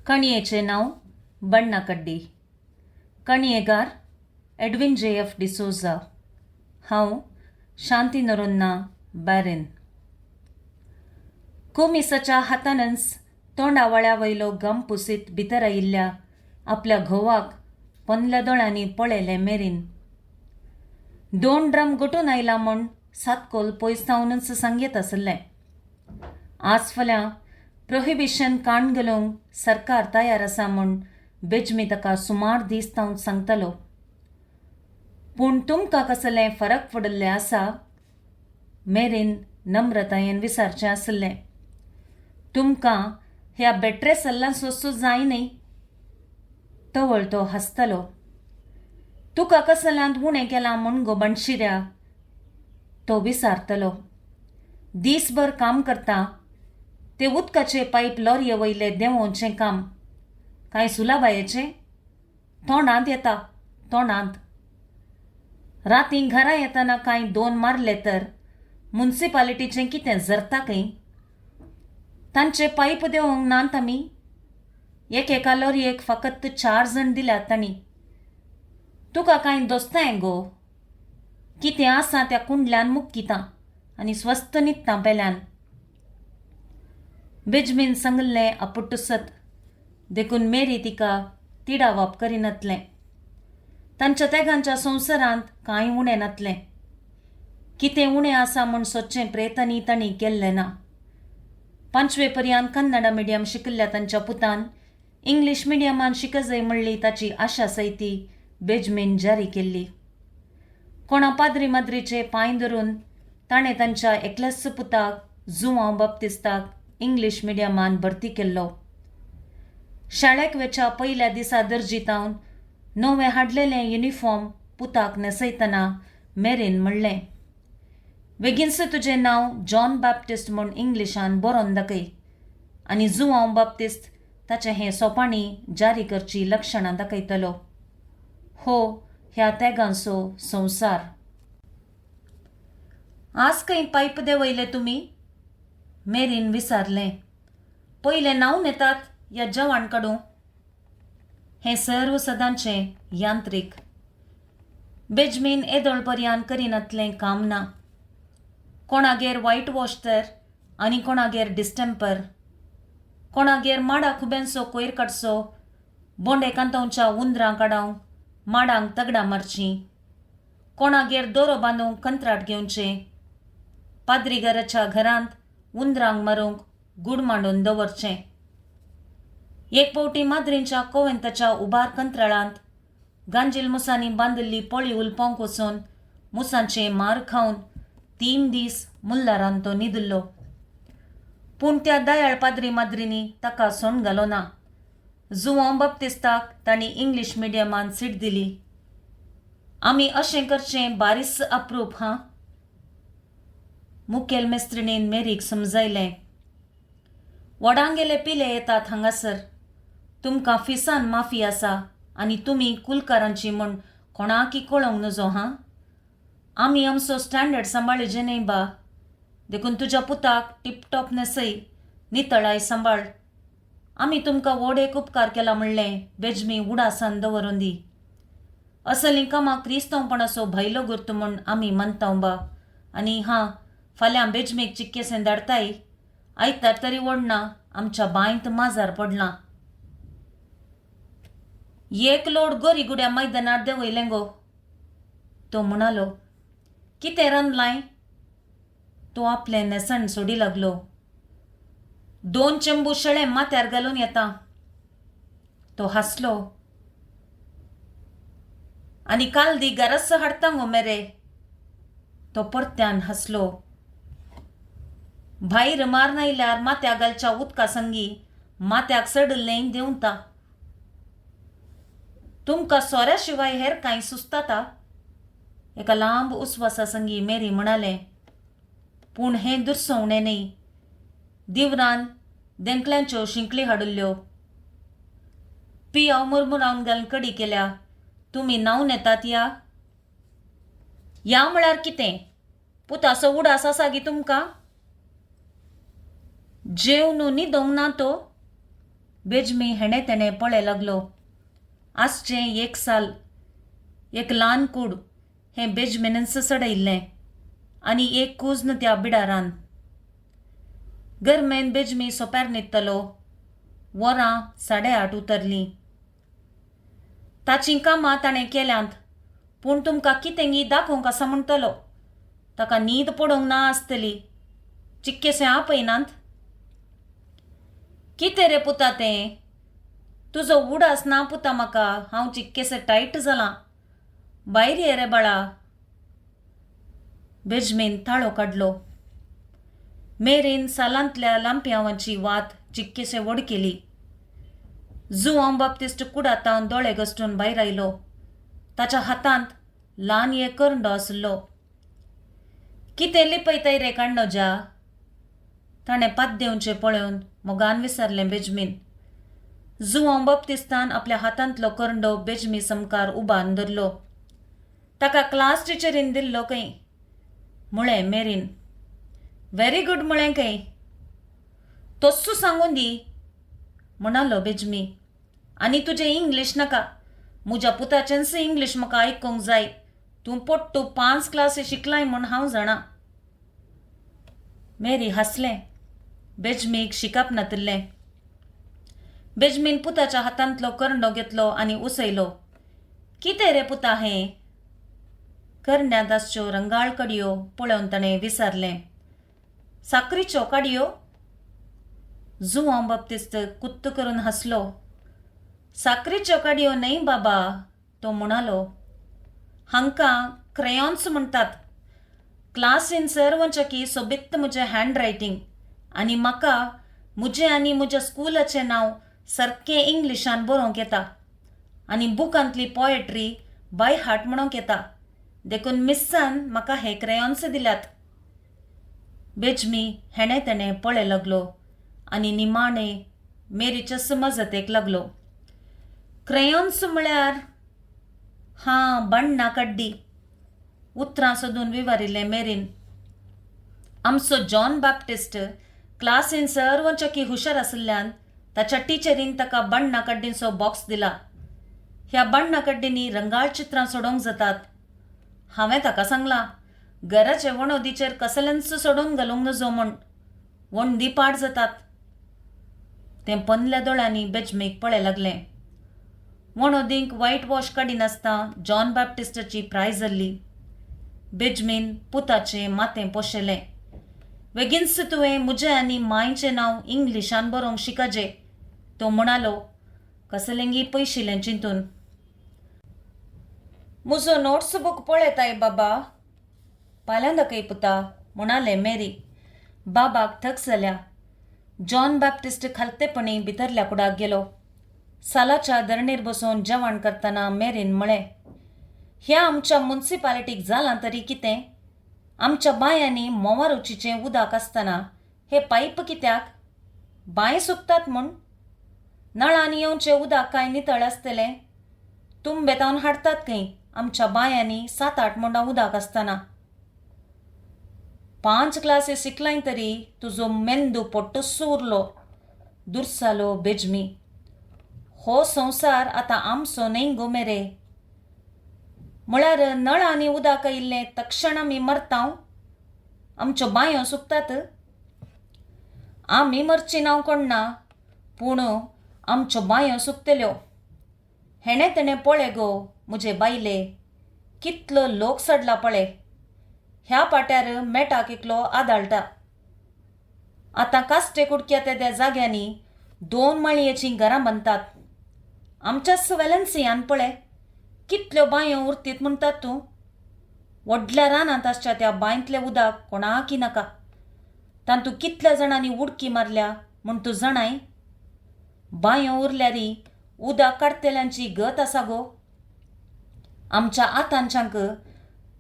कणयेचें नांव बण्णाकड्डी. कणयेकार Edwin J.F. D'Souza. हांव शांती नरोन्ना बॅरेन. कुमिसाच्या हातानच तोंडावळ्या वयलो गम पुसीत भितर आयिल्ल्या आपल्या घोवाक पोंदल्या दोळ्यांनी पळयलें मेरीन. 2 ड्रम गुटून आयला म्हूण सातकोल पयस सावनच सांगीत आसलें. आज फाल्यां प्रोहिबिशन काण घालूंक सरकार तयार आसा म्हूण बेजमी ताका सुमार दीस तावन सांगतालो. पूण तुमकां कसलें फरक पडिल्लें आसा? मेरीन नम्रतायेन विचारचें आसलें. तुमकां ह्या बेट्रे सल्लां सोंसू जाय न्ही? तवळ तो हांसतालो. तुका कसल्यांत उणें केलां म्हूण गो बणशिऱ्या? तो विचारतलो. दीसभर काम करता ते उदकाचे पायप लॉरये वयले देंवोवचें काम कांय सुलाबायेचें? तोंडांत येता तोंडांत. रातीं घरा येतना कांय 2 मारले तर मुन्सिपालिटीचें कितें जरता खंय? तांचे पायप देंवोवंक नात आमी? एकेका लॉरयेक फकत 4 जण दिल्यात तांणी. तुका कांय दोस्ताय गो? कितें आसा त्या कुंडल्यान मुक्कितां आनी स्वस्त न्हिदतां पेल्यान. बेजमीन सांगलें आपुट्टुसत. देखून मेरी तिका तिडावप करिनातलें. तांच्या तेगांच्या संवसारांत कांय उणें नातलें. कितें उणें आसा म्हूण सोदचें प्रयत्नय तांणी केल्लें ना. 5वे पर्यंत कन्नड मिडियम शिकिल्ल्या तांच्या पुतान इंग्लीश मिडियमान शिक जाय म्हणली ताची आशा सैती बेजमीन जारी केल्ली. कोणा पाद्री माद्रीचे पांय धरून ताणें तांच्या एकल्याच पुताक जुवांव बाप्तिस्ताक इंग्लीश मिडियमान भरती केल्लो. शाळेक वेच्या पयल्या दिसा दर्जीतावन नवें हाडलेलें युनिफॉर्म पुताक न्हेसयतना मेरीन म्हणलें, बेगिनच तुजें नांव जॉन बॅप्टिस्ट म्हूण इंग्लिशान बरोवन दाखय आनी जुवांव बाप्तिस्त ताचें हें सोपाणी जारी करची लक्षणां दाखयतलो. हो ह्या तेगांचो संवसार. आज खंय पायप देंवयले तुमी? मेरीन विचारलें. पयलें नांव नेतात या जवान काडूं. हें सर्व सदांचें यांत्रीक. बेजमीन येदोळपर्यंत करिनातलें काम ना. कोणागेर वायट वॉश तर आनी कोणागेर डिस्टेंपर. कोणागेर माडा खुब्यांचो कोयर काडचो, बोंडे कांतवच्या उंदरां काडावंक माडांक तगडां मारचीं. कोणागेर दोरो बांदूंक कंत्राट घेवचें. पाद्रीगाराच्या घरांत उंदरांक मारूंक गूड मांडून दवरचें. एक फावटी माद्रींच्या कोवेंताच्या उबार कंत्राळांत गांजील मुसांनी बांदिल्ली पळी उलपावंक वचून मुसांचे मार खावन 3 दीस मुल्लारान तो न्हिदलो. पूण त्या दयाळ पाद्री माद्रींनी ताका सोंड घालो ना. जुवांव बाप्तिस्ताक तांणी इंग्लीश मिडियमान सीट दिली. आमी अशें करचें बारीस अप्रूप हां. मुखेल मेस्त्रिणीन मेरीक समजयलें. वडांगेले पिले येतात हांगासर. तुमकां फिसान माफी आसा आनी तुमी कुलकारांची म्हूण कोणाकी कळोवंक नजो हां. आमी आमचो स्टँडर्ड सांबाळचें न्हय बा. देखून तुज्या पुताक टिपटॉप न्हेसय, नितळाय सांबाळ. आमी तुमकां व्हड एक उपकार केला म्हणलें बेजमी उडासान दवरून दी. असलीं कामां क्रिस्तांवपणाचो भायलो गुर्त म्हूण आमी मानतांव बा. आनी हां, फाल्यां बेजमीक चिक्केसें धाडटाय. आयतार तरी व्हडना आमच्या बांयंत माजार पडलां. 1 लोड गोरी गुड्या मैदानार देंवयलें गो. तो म्हणालो. कितें रांदलाय? तो आपलें नेसण सोडी लागलो. 2 चेंबू शेळे माथ्यार घालून येता. तो हांसलो. आनी कालदी गरज हाडटा गो मेरे. तो परत्यान हांसलो. भायर मार नायल्यार माथ्या घालच्या उदका संगी माथ्याक सडल्लें देंवता. तुमकां सोऱ्या शिवाय हेर कांय सुस्ताता? एका लांब उस्वासा संगी मेरी म्हणालें. पूण हें दुर्सवणें न्ही. दिवरान देंकल्यांच्यो शिंकली हाडिल्ल्यो. पियाव मुरमुरावन घालून कडी केल्या. तुमी नांव नेतात या? या म्हळ्यार कितें? पुताचो उडास आसा गी तुमकां? जेवनू न्हिदोंक ना तो? बेजमी हेणे तेणे पळे लागलो. आसचें 1 साल एक ल्हान कूड हें बेजमेनच सडयल्लें आनी एक कुजन त्या बिडारान. गरमेन बेजमी सोंप्यार न्हिदतलो. वरां 8:30 उतरलीं. ताचीं कामां ताणें केल्यांत, पूण तुमकां कितेंगी दाखोवंक आसा म्हणटलो. ताका न्हीद पडोवंक ना आसतली. चिक्केशें आपयनात. कितें रे पुता तें? तुजो उडास ना पुता म्हाका. हांव चिक्केशें टायट जालां. भायर ये रे बाळा. बेजमीन ताळो काडलो. मेरीन सालांतल्या लांप्यावांची वात चिक्केशें व्हड केली. जुआंव बाप्तिस्ट कुडातावन दोळे घसटून भायर आयलो. ताच्या हातांत ल्हान एक करंडो आसलो. कितें लिपयताय रे काण्णोजा? ताणें पाद्देंवचें पळोवन मोगान विचारलें बेजमीन. जुआंव बाप्तिस्तान आपल्या हातांतलो करंडो बेजमी समकार उबारून धरलो. ताका क्लास टिचरीन दिल्लो खंय म्हळें मेरीन. व्हेरी गूड म्हळें खंय. तस्सू सांगून दी म्हणालो बेजमी. आनी तुजें इंग्लीश नाका. म्हज्या पुताचेंच इंग्लीश म्हाका आयकूंक जाय. तूं पोट्टू 5 क्लासी शिकलाय म्हूण हांव जाणां. मेरी हांसलें. बेजमीक शिकप नातिल्लें. बेजमीन पुताच्या हातांतलो करंडो घेतलो आनी उसयलो. कितें रे पुता हें? करण्यांत आसच्यो रंगाळ कडयो पळोवन ताणें विचारलें. साकरीच्यो काडयो? जुआंव बाप्तिस्त कुत्त करून हांसलो. साकरीच्यो काडयो न्हय बाबा, तो म्हणालो. हांकां क्रेयॉन्स म्हणटात. क्लासीन सर्वचकी सोबित्त म्हजें हँडरायटींग आनी म्हाका म्हजें आनी म्हज्या स्कूलाचें नांव सारकें इंग्लिशान बरोवंक येता आनी बुकांतली पोएट्री बाय हार्ट म्हणूंक येता. देखून मिस्सान म्हाका हे क्रेयॉन्स दिल्यात. बेजमी हेणे तेणे पळे लागलो आनी निमाणें मेरीच्या समजतेक लागलो. क्रेयॉन्स म्हळ्यार? हां, बण्णां काड्डी. उतरां सोदून विवारिल्लें मेरीन. आमचो जॉन बाप्टिस्ट क्लासीन सर्वचकी हुशार आशिल्ल्यान ताच्या टिचरीन ताका बण्णां काड्डींचो बॉक्स दिला. ह्या बण्णां काड्डींनी रंगाळ चित्रां सोडोवंक जातात. हांवें ताका सांगलां घराचे वणोदीचेर कसलेंच सोडून घालूंक नजो म्हूण. वणदी पाड जातात. तें पंदल्या दोळ्यांनी बेजमीक पळे लागलें. वणोदींक वायट वॉश काडिनासतना जॉन बाप्टिस्टाची प्रायज जाल्ली. बेजमीन पुताचें माथें पोशेलें. बेगीनच तुवें म्हजें आनी मांयचें नांव इंग्लिशान बरोवंक शिकाजें, तो म्हणालो कसलेंगी पयशिल्लें चिंतून. म्हजो नोट्स बूक पळयताय बाबा. फाल्यां दाखय पुता म्हणालें मेरी. बाबाक थक जाल्या. जॉन बाप्टिस्ट खालतेपणी भितरल्या कुडाक गेलो. सालाच्या धरणीर बसून जेवण करतना मेरीन म्हळें. ह्या आमच्या मुन्सिपालिटीक जालां तरी कितें? आमच्या बांयांनी मोवा रुचीचें उदक आसतना हे पायप कित्याक? बांय सुकतात म्हूण? नळांनी येवचें उदक काय नितळ आसतलें? तुंबेतावन हाडटात खंय आमच्या बांयांनी 7-8 मोंडां उदक आसतना? 5 क्लासी शिकलाय तरी तुजो मेंदू पोट्टूच उरलो. दुर्सालो बेजमी. हो संवसार आतां आमचो न्हय गो मेरे. म्हळ्यार नळांनी उदक आयिल्लें तक्षण आमी मरतांव? आमच्यो बांयो सुकतात? आमी मरची नांव कोण ना, पूण आमच्यो बांयो सुकतल्यो. हेणे तेणे पळय गो म्हजे बायले. कितलो लोक सडला पळय. ह्या पाट्यार मेटाक एकलो आदाळटा. आतां कास्टे कुडक्या त्या जाग्यांनी 2 माळयेचीं घरां बांदतात. आमच्याच वेलन्सियान पळय कितल्यो बांयो उरतीत म्हणटात तूं. व्हडल्या रानांत आसच्या त्या बांयतलें उदक कोणाकी नाका. तातूंत कितल्या जाणांनी उडकी मारल्या म्हूण तूं जाणाय? बांयो उरल्यारी उदक काडटल्यांची गत आसा गो. आमच्या आतांच्यांक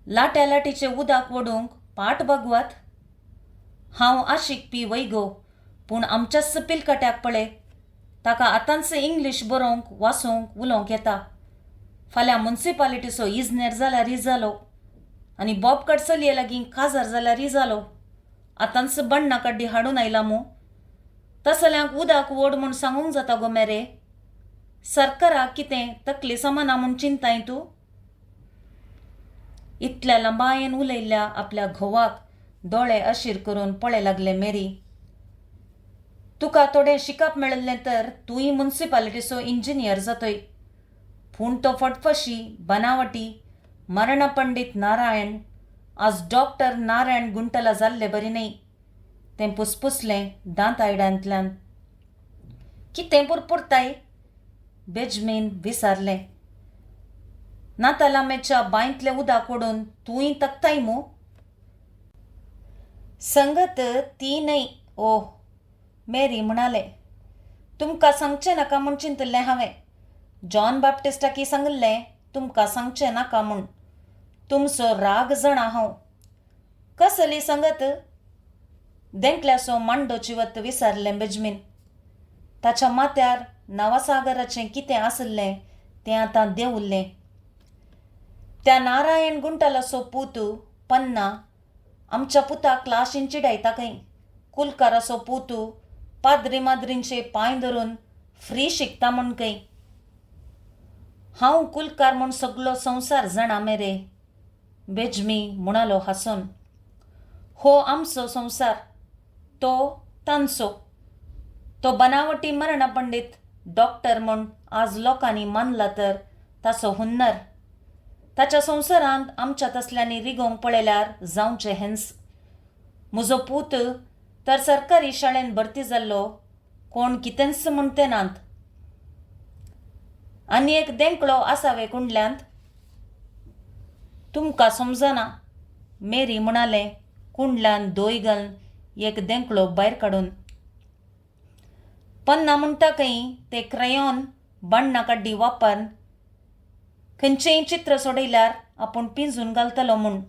लाट्या लाटीचें उदक वडूंक पाट भगवत. हांव आशिकपी वय गो, पूण आमच्याच पिलकट्याक पळय. ताका आतांच इंग्लीश बरोवंक वाचूंक उलोवंक येता. फाल्यां मुन्सिपालिटीचो इजनेर जाल्यार जालो आनी बॉबकट चलये लागीं काजार जाल्यार जालो. आतांच बण्णां काड्डी हाडून आयला मू. तसल्यांक उदक ओड म्हूण सांगूंक जाता गो मेरे. सरकाराक कितें तकली समाना म्हूण चिंताय तूं? इतल्या लंबायेन उलयल्ल्या आपल्या घोवाक दोळे अशीर करून पळे लागले मेरी. तुका थोडें शिकप मेळिल्लें तर तूंय म्युनिसिपालिटीचो इंजिनियर जातय. पूण तो फटफशी बनावटी मरणपंडीत नारायण आज डॉक्टर नारायण गुंटला जाल्ले बरी न्ही. तें पुसपुसलें दांत आयड्यांतल्यान. कितें पुरपुरताय? बेजमीन विचारलें. नातालामेच्या बांयतलें उदक ओडून तूंय तकताय मू? संगत ती न्हय ओह, मेरी म्हणाले. तुमकां सांगचें नाका म्हूण चिंतलें हांवें. जॉन बाप्टिस्टाकी सांगलें तुमकां सांगचें नाका म्हूण. तुमचो राग जाणा हांव. कसली संगत? देंकल्याचो मांडो चिवत विचारलें बेजमीन. ताच्या माथ्यार नवसागराचें कितें आसलें तें आतां देंवल्लें. त्या नारायण गुंटलाचो पूत पन्ना आमच्या पुताक क्लाशीन चिडायता खंय. कुलकाराचो पूत पाद्री माद्रींचे पांय धरून फ्री शिकता म्हूण खंय. हांव कुलकार म्हूण सगळो संवसार जाणा मेरे, बेजमी म्हणालो हांसून. हो आमचो संवसार, तो तांचो. तो बनावटी मरणपंडीत डॉक्टर म्हूण आज लोकांनी मानला तर ताचो हुन्नर. ताच्या संवसारांत आमच्या तसल्यांनी रिगोवंक पळयल्यार जावचें हेंस. म्हजो पूत तर सरकारी शाळेंत भरती जाल्लो, कोण कितेंच म्हूण तेनांत. आनी एक देंकळो आसावे कुंडल्यांत. तुमकां समजना, मेरी म्हणालें कुंडल्यान दोय घालन एक देंकळो भायर काडून. पन्ना म्हणटा खंय ते क्रेयॉन बण्णां काड्डी वापरून खंयचेंय चित्र सोडयल्यार आपूण पिंजून घालतलो म्हूण.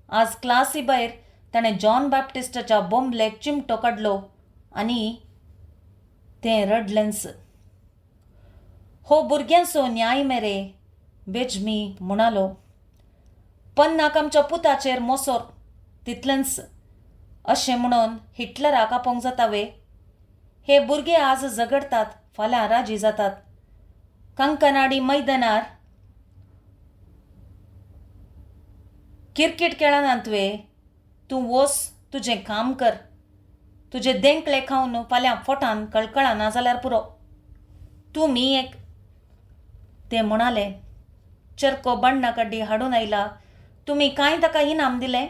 आज क्लासी भायर ताणें जॉन बाप्टिस्टाच्या बोंबलेक चिमटो काडलो आनी तें रडलेंच. हो भुरग्यांचो न्याय मेरे, बेजमी म्हणालो. पन्नाक आमच्या पुताचेर मोसोर तितलेंच अशें म्हणून हिटलराक आपोवंक जातावे. हे भुरगे आज झगडटात, फाल्यां राजी जातात. कंकनाडी मैदानार क्रिकेट खेळनात तुवें. तूं वच तुजें काम कर. तुजे देंकले खावन फाल्यां फोटान कळकळना जाल्यार पुरो. तूं मी एक. ते म्हणाले. चरको बण्णां काड्डी हाडून आयला. तुमी कांय ताका इनाम दिलें?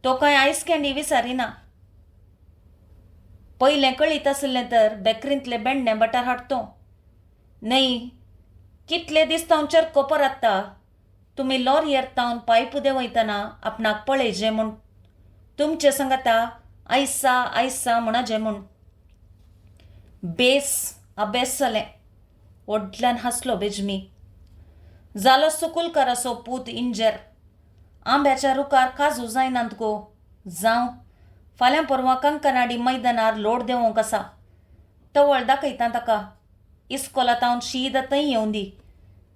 तो कांय आयस कँडी विचारिना. पयलें कळीत आसलें तर बेकरींतले बेण्णे बटार हाडतो. न्हय, कितले दीस तावन चरको परतता. तुमी लॉरियेर तावन पायप देंवयतना आपणाक पळयजें म्हूण. तुमचे सांगता आयसा आयसा म्हणाजें म्हूण. बेस अभ्यास जालें. व्हडल्यान हांसलो बेजमी. जालो सुकुलकाराचो पूत इंजेर. आंब्याच्या रुखार काजू जायनात गो. जावं फाल्यां परवां कंकनाडी मैदानार लोड देंवोंक आसा. तवळ दाखयता ताका. इस्कोलांत हांव शीद थंय येवं दी.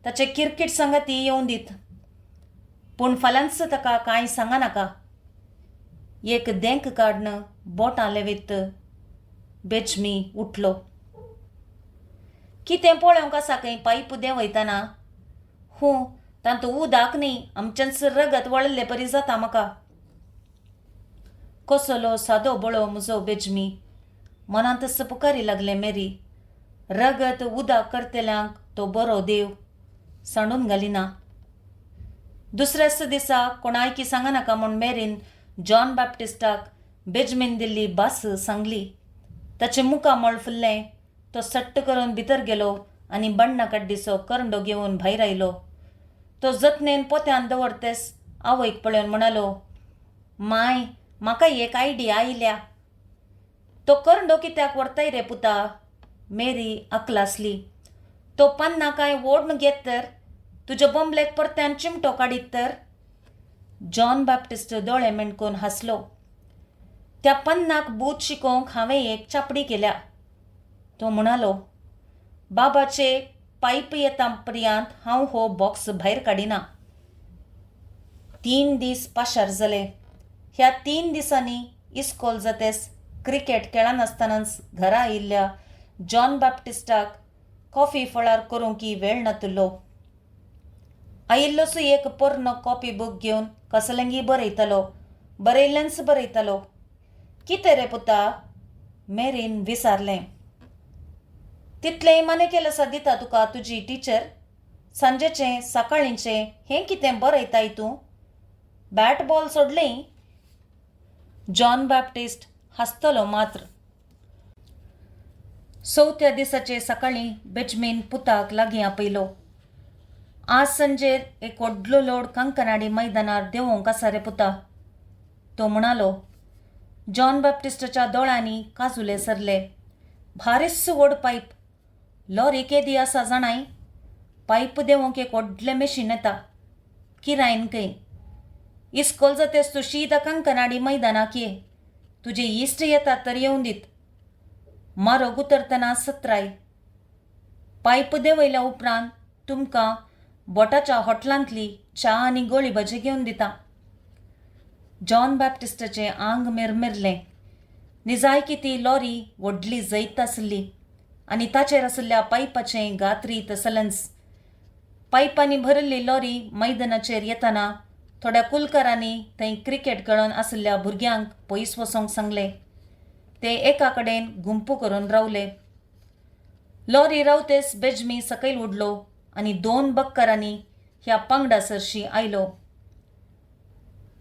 ताचे क्रिकेट संगती येवं दीत. पूण फाल्यांच ताका कांय सांगनाका. एक देंक काडन बोटां लेवीत बेजमी उठलो. कितें पळोवंक आसा खंय पायप देंवयतना? हूं, तातूंत उदक न्ही, आमचेंच रगत वळल्ले परी जाता म्हाका. कसलो सादो बळो म्हजो बेजमी, मनांतच पुकारी लागलें मेरी. रगत उदक करतल्यांक तो बरो देव सांडून घालिना. दुसऱ्याच दिसा कोणायकी सांगनाका म्हूण मेरीन जॉन बाप्टिस्टाक बेजमीन दिल्ली भास सांगली. ताचें मुखामळ फुल्लें. तो सट्ट करून भितर गेलो आनी बण्णां काड्डीचो करंडो घेवन भायर आयलो. तो जतनेन पोत्यान दवरतेस आवयक पळोवन म्हणालो. माय, म्हाका एक आयडिया आयल्या. तो करंडो कित्याक व्हरताय रे पुता? मेरी आकलासली. तो पन्ना कांय ओडून घेत तर? तुजे बोंबलेक परत्यान चिमटो काडीत तर? जॉन बाप्टिस्ट दोळे मेणकून हांसलो. त्या पन्नाक बूत शिकोवंक हांवें एक चापडी केल्या. तो म्हणालो. बाबाचे पायप येता पर्यंत हांव हो बॉक्स भायर काडिना. 3 दीस पाशार जाले. ह्या 3 दिसांनी इस्कोल जातेस क्रिकेट खेळनासतनाच घरा आयिल्ल्या जॉन बॅप्टिस्टाक कॉफी फळार करूंकी वेळ नातलो. आयिल्लोसू एक पोरनो कॉपी बूक घेवन कसलंगी बरयतलो, बरयल्लेंच बरयतलो. कितें रे पुता? मेरीन विचारलें. तितलें इमाने केलं दिता तुका तुजी टिचर? सांजेचें सकाळींचें हें कितें बरयताय तूं? बॅट बॉल सोडलें? जॉन बॅप्टिस्ट हसतलो मात्र. चवथ्या दिसाचे सकाळीं बेंजामीन पुताक लागीं आपयलो. आज संजेर एक व्हडलो लोड कंकनाडी मैदानार देंवोवंक आसा रे पुता, तो म्हणालो. जॉन बॅप्टिस्टाच्या दोळ्यांनी काजुले सरले. भारीच व्हड पायप. लॉरी केदी आसा जाणाय. पायप देंवोवंक एक व्हडलें मेशीन येता. किरायन खंय. इस्कोल जातेस तूं शीदा कंकनाडी मैदानाक ये. तुजे इश्ट येतात तर येवन दीत. म्हारग उतरतना सत्राय. पायप देंवयल्या उपरांत तुमकां बोटाच्या हॉटलांतली च्या आनी गोळी भजे घेवन दिता. जॉन बॅप्टिस्टाचें आंग मिरमिरलें. निजायकी ती लॉरी व्हडली जैत आसली आनी ताचेर आशिल्ल्या पायपाचें गात्रीत सलन्स. पायपांनी भरिल्ली लॉरी मैदानाचेर येतना थोड्या कुलकारांनी थंय क्रिकेट खेळून आशिल्ल्या भुरग्यांक पयस वचोंक सांगलें. ते एका कडेन गुंपू करून रावले. लॉरी रावतेस बेंजामी सकयल उडलो आनी 2 बक्करांनी ह्या पंगडा सरशी आयलो.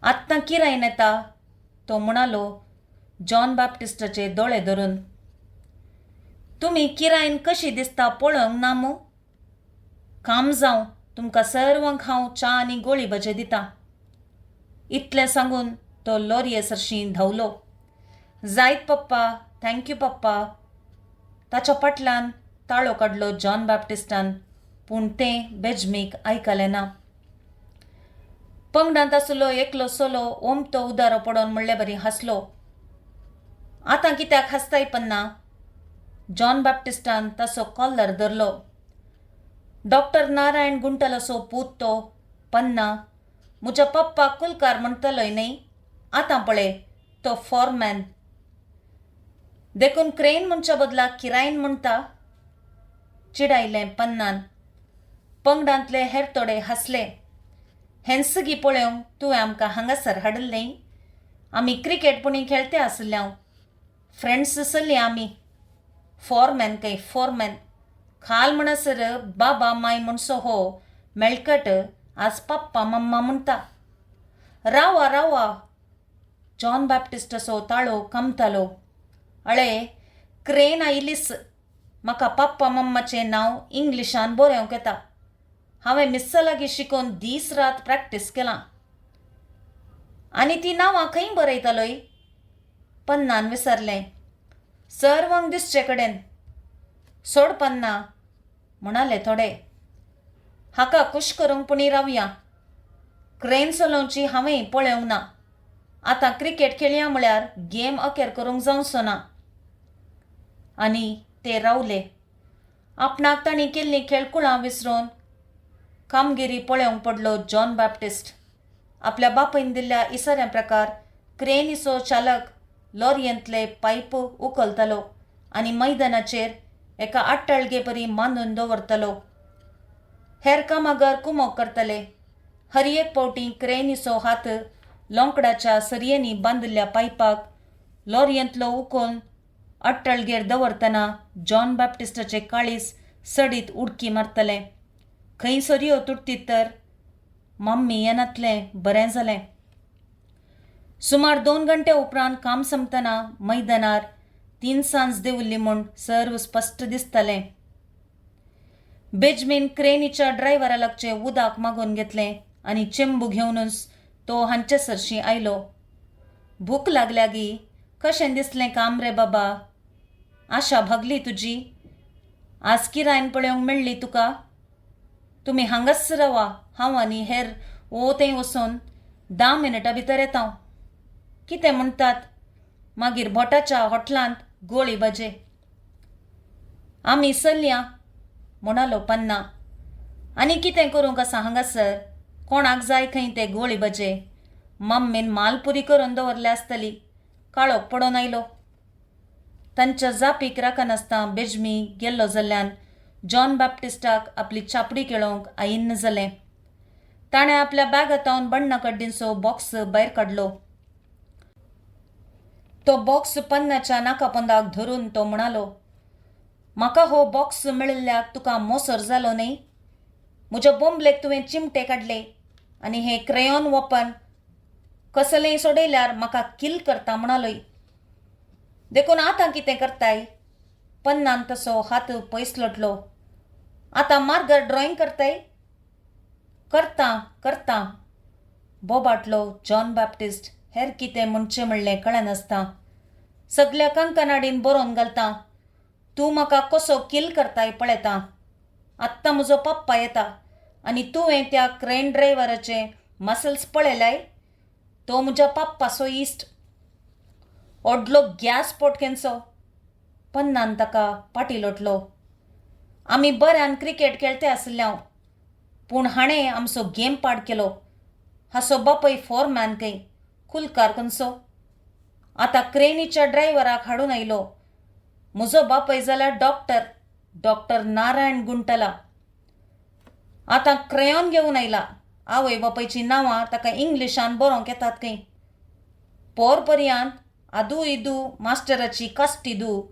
आत्तां किरायन येता, तो म्हणालो जॉन बॅप्टिस्टाचे दोळे धरून. तुमी किरायन कशी दिसता पळोवंक ना मू? काम जावं, तुमकां सर्वांक हांव च्या आनी गोळी भजे दितां. इतलें सांगून तो लॉरये सरशी धांवलो. जायत पप्पा, थँक्यू पप्पा. ताच्या फाटल्यान ताळो काडलो जॉन बॅप्टिस्टान, पूण तें बेंजामीक आयकलें ना. पंगडांत आसलो एकलो सोलो ओमतो उदारो पडोन म्हणले बरी हांसलो. आतां कित्याक हांसताय पन्ना? जॉन बॅप्टिस्टान ताचो कॉलर धरलो. डॉक्टर नारायण गुंटलाचो पूत तो. पन्ना, म्हज्या पप्पाक कुलकार म्हणटलोय न्ही. आतां पळय, तो फॉरमॅन. देखून क्रेन म्हणच्या बदला किरायन म्हणटा. चिडायलें पन्नान. पंगडांतले हेर थोडे हांसले. हेंसगी पळोवंक तुवें आमकां हांगासर हाडलें. आमी क्रिकेट पुणी खेळते आसल्यां. फ्रेंड्स आसलीं आमी. फॉरमॅन खंय फॉरमॅन. खाल म्हणसर बाबा माय म्हणसो हो मेळकट आज पप्पा मम्मा म्हणटा. रावा रावा. जॉन बॅप्टिस्टाचो ताळो कमतालो. अळे, क्रेन आयलीस. म्हाका पप्पा मम्माचें नांव इंग्लिशान बरोवंक येता. हांवें मिस्सा लागीं शिकोवन दीस रात प्रॅक्टीस केलां. आनी ती नांवां खंय बरयतलोय? पन्नान विचारलें. सर्वांक दिसचे कडेन. सोड पन्ना, म्हणाले थोडे. हाका खुश करूंक पुणी रावया. क्रेन चलोवची हांवेंय पळोवंक ना. आतां क्रिकेट खेळया म्हळ्यार गेम अखेर करूंक जावचो ना. आनी ते रावले. आपणाक तांणी केल्लीं खेळकुळां विसरून कामगिरी पळोवंक पडलो जॉन बॅप्टिस्ट. आपल्या बापायन दिल्ल्या इसाऱ्या प्रकार क्रेनीचो चालक लॉरयेंतले पायप उखलतालो आनी मैदानाचेर एका आट्टळगे परी बांदून दवरतलो. हेर कामागार कुमोग करतले. हर एक पावटी क्रेनीचो हात लोंकडाच्या सरयेनी बांदिल्ल्या पायपाक लॉरयेंतलो उखोवन आट्टळगेर दवरतना जॉन बॅप्टिस्टाचे काळीज सडीत उडकी मारतलें. खंय सरयो तुटतीत तर मम्मी येनातलें बरें जालें. सुमार 2 घंटे उपरांत काम संपतना मैदानार 3 सांज देंवल्ली म्हूण सर्व स्पश्ट दिसतालें. बेंजामीन क्रेनीच्या ड्रायव्हरा लागचें उदक मागून घेतलें आनी चेंबू घेवनूच तो हांचे सरशी आयलो. भूक लागल्या गी. कशें दिसलें काम रे बाबा? आशा भागली तुजी? आज किरायन पळोवंक मेळ्ळी तुका? तुमी हांगाच रावा. हांव आनी हेर थंय वचून 10 मिनटां भितर येता. कितें म्हणटात? मागीर बोटाच्या हॉटलांत गोळी भजे. आमी चलया, म्हणालो पन्ना. आनी कितें करूंक आसा हांगासर? कोणाक जाय खंय ते गोळी भजे? मम्मीन मालपुरी करून दवरले आसतली. काळोख पडून आयलो. तांच्या जापीक राखनासतना बेजमी गेल्लो जाल्ल्यान जॉन बॅप्टिस्टाक आपली चापडी केळोवंक आयिन्न जालें. ताणें आपल्या बॅगांतावन बण्ण कड्डींचो बॉक्स भायर काडलो. तो बॉक्स पन्नाच्या नाकापोंदाक धरून तो म्हणालो, म्हाका हो बॉक्स मेळिल्ल्याक तुका मोसर जालो न्ही. म्हज्या बोंबलेक तुवें चिमटे काडले आनी हें क्रेयॉन वपन कसलेंय सोडयल्यार म्हाका किल करता म्हणालोय. देखून आतां कितें करताय? पन्नान तसो हात पयस लोटलो. आतां मार्गर ड्रॉइंग करताय? करता बोबाटलो जॉन बॅप्टिस्ट. हेर कितें म्हणचें म्हणलें कळनासता. सगल्या कंकनाडीन बरोवन घालता. तूं म्हाका कसो किल करताय पळयता. आत्तां म्हजो पप्पा येता आनी तुवें त्या क्रेन ड्रायव्हराचे मसल्स पळयलाय? तो म्हज्या पप्पाचो इश्ट. ओडलो गॅस पोटकेंचो. पन्नान ताका पाटी लोटलो. आमी बऱ्यान क्रिकेट खेळटे आसल्याव, पूण हाणें आमचो गेम पाड केलो. हाचो बापय फोरमॅन खंय, कुलकार खंयचो. आतां क्रेनीच्या ड्रायव्हराक हाडून आयलो. म्हजो बापय जाल्यार डॉक्टर नारायण गुंटला. आतां क्रेयॉन घेवन आयला. आवय बापायची नांवां ताका इंग्लिशान बरोवंक येतात खंय. पोरपर्यांत आदू इदू मास्टराची कास्टिदू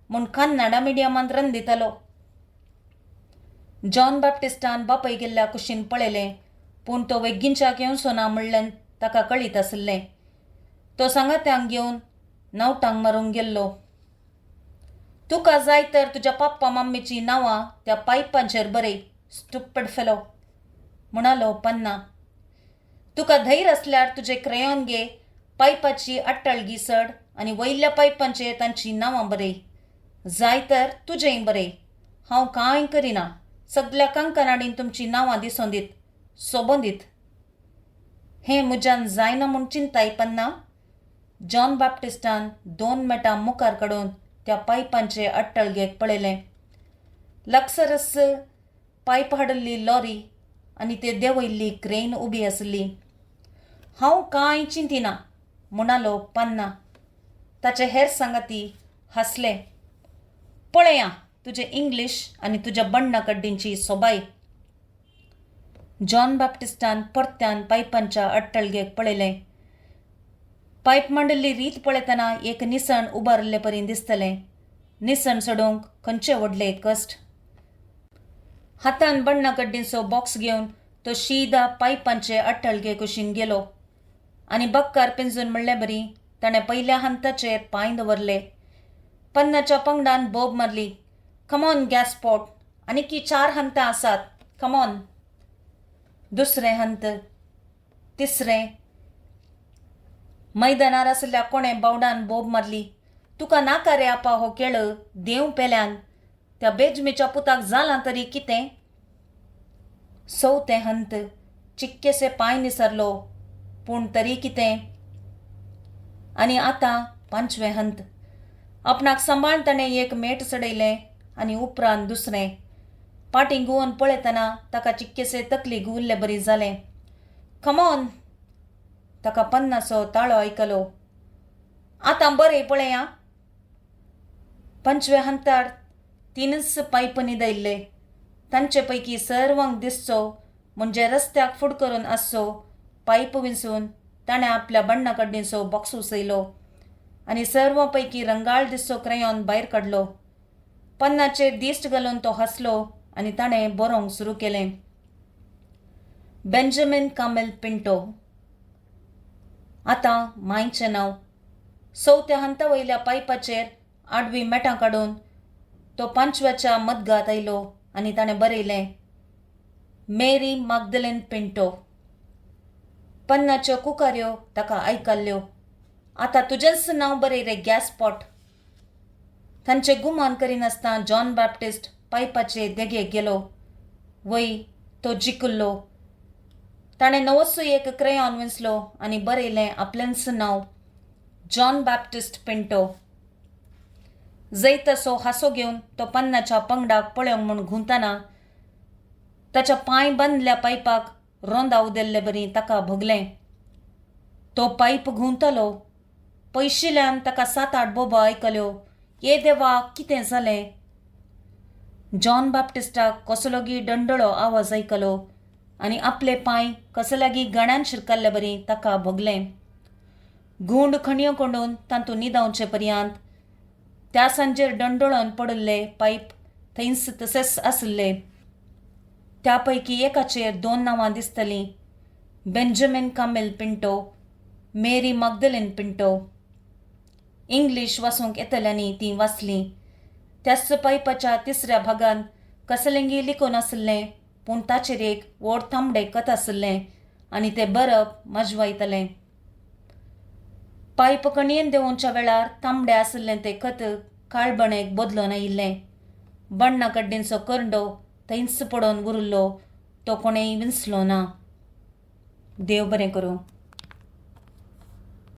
म्हूण कन्नडा मिडियमांत रंदितालो. जॉन बॅप्टिस्टान बापय गेल्ल्या कुशीन पळयलें, पूण तो वेग्गींच्याक येवचो ना म्हणलें ताका कळीत आसलें. तो सांगात्यांक घेवन नावटांग मारूंक गेल्लो. तुका जाय तर तुज्या पप्पा मम्मीची नांवां त्या पायपांचेर बरय, स्टुपिड फेलो म्हणालो पन्ना. तुका धैर्य असल्यार तुजे क्रेयॉन घे, पायपाची अट्टळगी सड आनी वयल्या पायपांचेर तांची नांवां बरय. जाय तर तुजेंय बरय. हांव कांय करिना. सगल्या कंकनाडीन तुमची नांवां दिसों दीत, सोबों दीत. हें म्हज्यान जायना म्हूण चिंताय पन्ना? जॉन बॅप्टिस्टान 2 मिनटां मुखार काडून त्या पायपांचे अट्टळगेक पळयलें. लागसरस पायप हाडिल्ली लॉरी आनी ते देंवयल्ली क्रेन उबी आसली. हांव कांय चिंतिना म्हणालो पन्ना. ताचे हेर सांगाती हांसले. पळया तुजें इंग्लीश आनी तुज्या बण्ण कड्डींची सोबाय. जॉन बॅप्टिस्टान परत्यान पायपांच्या अट्टळगेक पळयलें. पायप मांडिल्ली रीत पळयतना एक निसण उबारले परी दिसतलें. निसण सोडूंक खंयचे व्हडले कश्ट. हातान बण्ण कड्डींचो बॉक्स घेवन तो शीदा पायपांचे अट्टळगे कुशीन गेलो आनी बक्कार पिंजून म्हणले बरी ताणें पयल्या हंताचेर पांय दवरले. पन्नाच्या पंगडान बोब मारली. कमॉन गॅसपॉट, आनीक 4 हंतां आसात. कमॉन. दुसरें हंत, तिसरें. मैदानार आसल्या कोणें बावडान बोब मारली. तुका नाका रे आपा हो खेळ, देव पेल्यान. त्या बेजमीच्या पुताक जालां तरी कितें. 4थें हंत. चिक्केसे पांय निसरलो, पूण तरी कितें. आनी आतां 5वें हंत. आपणाक सांबाळन ताणें एक मेट चडयलें आनी उपरांत दुसरें. पाटी घुंवन पळयतना ताका चिक्केसे तकलीक उरले बरी जालें. कमॉन. ताका पन्नाचो ताळो आयकलो. आतां बरें पळया. 5व्या हंतार 3च पायप न्हिदयल्ले. तांचे पैकी सर्वांक दिसचो म्हणजे रस्त्याक फुड करून आसचो पायप विंचून ताणें आपल्या बण्ण कड्डींचो बॉक्स उसयलो आनी सर्वां पैकी रंगाळ दिसचो क्रेयॉन भायर काडलो. पन्नाचेर दिश्ट घालून तो हांसलो आनी ताणें बरोवंक सुरू केलें. बेंजामिन कामिल पिंटो. आतां मांयचें नांव. 4थ्या हंता वयल्या पायपाचेर आडवीं मेटां काडून तो 5व्याच्या मदगांत आयलो आनी ताणें बरयलें मेरी मॅग्दलेन पिंटो. पन्नाच्यो कुकाऱ्यो ताका आयकल्ल्यो. आतां तुजेंच नांव बरय रे गॅसपॉट. तांचे गुमान करिनासतना जॉन बॅप्टिस्ट पायपाचे देगेक गेलो. वय तो जिकुल्लो. ताणें नवोच एक क्रेयॉन विंचलो आनी बरयलें आपलेंच नांव, जॉन बॅप्टिस्ट पिंटो. जैतसो हांसो घेवन तो पन्नाच्या पंगडाक पळोवंक म्हूण घुंवतना ताच्या पांय बांदल्या पायपाक रोंदा उदेल्ले बरी ताका भोगलें. तो पायप घुंवतलो. पयशिल्ल्यान ताका 7-8 बोबो आयकल्यो. ये देवा कितें जालें? जॉन बाप्टिस्टाक कसलोगी डंडळो आवाज आयकलो आनी आपले पांय कसलागी गण्यान शिरकल्ले बरी ताका भोगलें. गूंड खणयो कोंडून तांतून न्हिदावचे पर्यंत त्या सांजेर डंडोळोन पडिल्ले पायप थंयच तशेंच आसले. त्या पैकी एकाचेर 2 नांवां दिसतलीं, बेंजामिन कामिल पिंटो, मेरी मॅग्दलेन पिंटो. इंग्लीश वाचूंक येतल्यांनी तीं वाचलीं. त्याच पायपाच्या 3ऱ्या भागान कसलेंगी लिखून आसलें, पूण ताचेर एक व्हड तांबडें कथ आसलें आनी तें बरप माजवायतलें. पायप कणयेन देंवोवच्या वेळार तांबडें आसलें तें कथ काळबणेक बदलोन आयिल्लें. बण्णा कड्डींचो करंडो थंयच पडोवन उरलो, तो कोणेय विंचलो ना. देव बरें करूं.